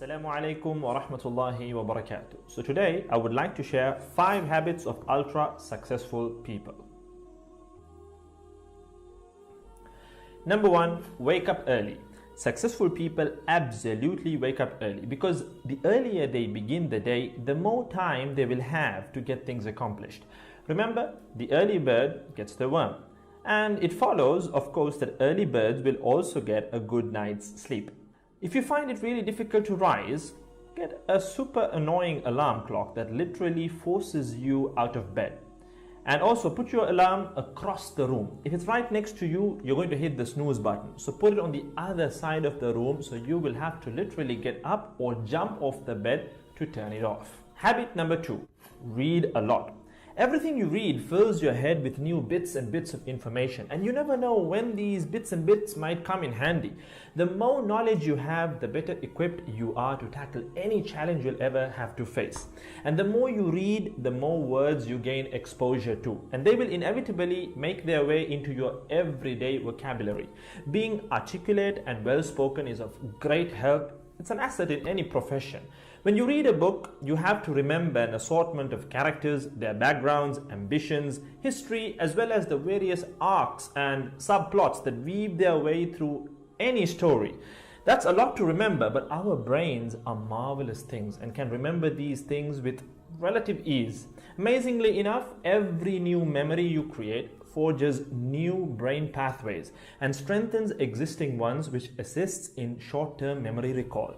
Assalamu alaikum wa rahmatullahi wa barakatuh. So today I would like to share 5 habits of ultra successful people. Number 1, wake up early. Successful people absolutely wake up early because the earlier they begin the day, the more time they will have to get things accomplished. Remember, the early bird gets the worm. And it follows, of course, that early birds will also get a good night's sleep. If you find it really difficult to rise, get a super annoying alarm clock that literally forces you out of bed. And also put your alarm across the room. If it's right next to you, you're going to hit the snooze button. So put it on the other side of the room so you will have to literally get up or jump off the bed to turn it off. Habit number 2, read a lot. Everything you read fills your head with new bits and bits of information, and you never know when these bits and bits might come in handy. The more knowledge you have, the better equipped you are to tackle any challenge you'll ever have to face. And the more you read, the more words you gain exposure to, and they will inevitably make their way into your everyday vocabulary. Being articulate and well-spoken is of great help. It's an asset in any profession. When you read a book, you have to remember an assortment of characters, their backgrounds, ambitions, history, as well as the various arcs and subplots that weave their way through any story. That's a lot to remember, but our brains are marvelous things and can remember these things with relative ease. Amazingly enough, every new memory you create forges new brain pathways and strengthens existing ones, which assists in short-term memory recall.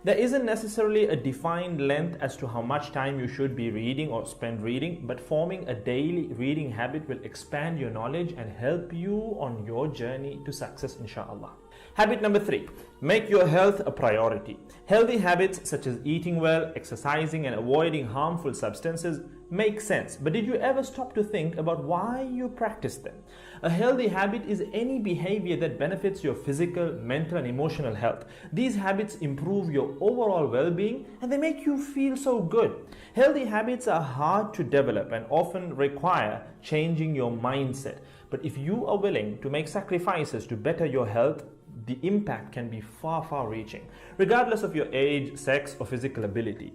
There isn't necessarily a defined length as to how much time you should be reading or spend reading, but forming a daily reading habit will expand your knowledge and help you on your journey to success, inshallah. Habit number 3, make your health a priority. Healthy habits such as eating well, exercising, and avoiding harmful substances make sense, but did you ever stop to think about why you practice them? A healthy habit is any behavior that benefits your physical, mental, and emotional health. These habits improve your overall well-being and they make you feel so good. Healthy habits are hard to develop and often require changing your mindset. But if you are willing to make sacrifices to better your health, the impact can be far reaching, regardless of your age, sex, or physical ability.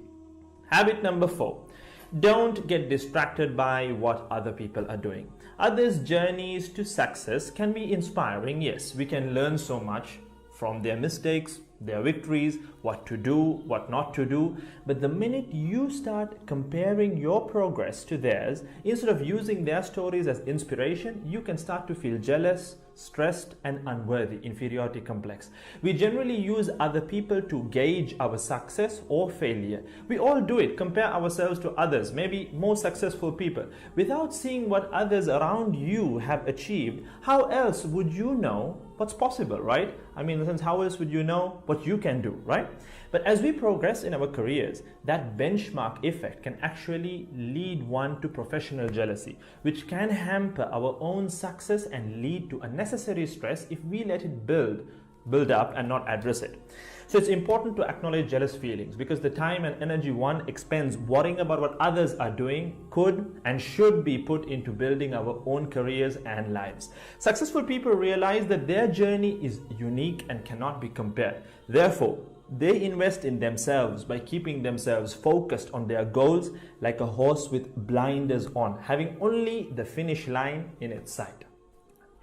Habit number 4. Don't get distracted by what other people are doing. Others' journeys to success can be inspiring. Yes, we can learn so much from their mistakes, their victories, what to do, what not to do. But the minute you start comparing your progress to theirs, instead of using their stories as inspiration, you can start to feel jealous, stressed, and unworthy, inferiority complex. We generally use other people to gauge our success or failure. We all do it, compare ourselves to others, maybe more successful people. Without seeing what others around you have achieved, how else would you know what's possible, right? I mean, in a sense, how else would you know what you can do, right? But as we progress in our careers, that benchmark effect can actually lead one to professional jealousy, which can hamper our own success and lead to unnecessary stress if we let it build up and not address it. So it's important to acknowledge jealous feelings because the time and energy one expends worrying about what others are doing could and should be put into building our own careers and lives. Successful people realize that their journey is unique and cannot be compared. Therefore, they invest in themselves by keeping themselves focused on their goals like a horse with blinders on, having only the finish line in its sight.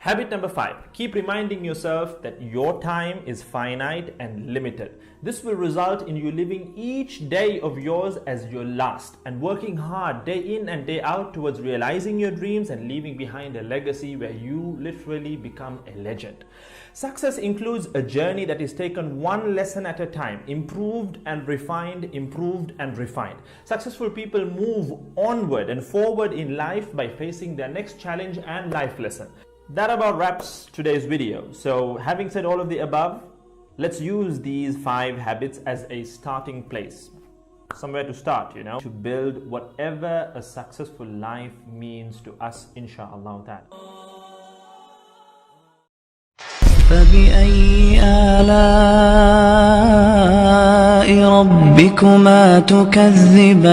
Habit number 5, keep reminding yourself that your time is finite and limited. This will result in you living each day of yours as your last and working hard day in and day out towards realizing your dreams and leaving behind a legacy where you literally become a legend. Success includes a journey that is taken one lesson at a time, improved and refined, improved and refined. Successful people move onward and forward in life by facing their next challenge and life lesson. That about wraps today's video. So having said all of the above, let's use these 5 habits as a starting place. Somewhere to start, to build whatever a successful life means to us, inshallah ta'ala. فبأي آلاء ربكما تكذبان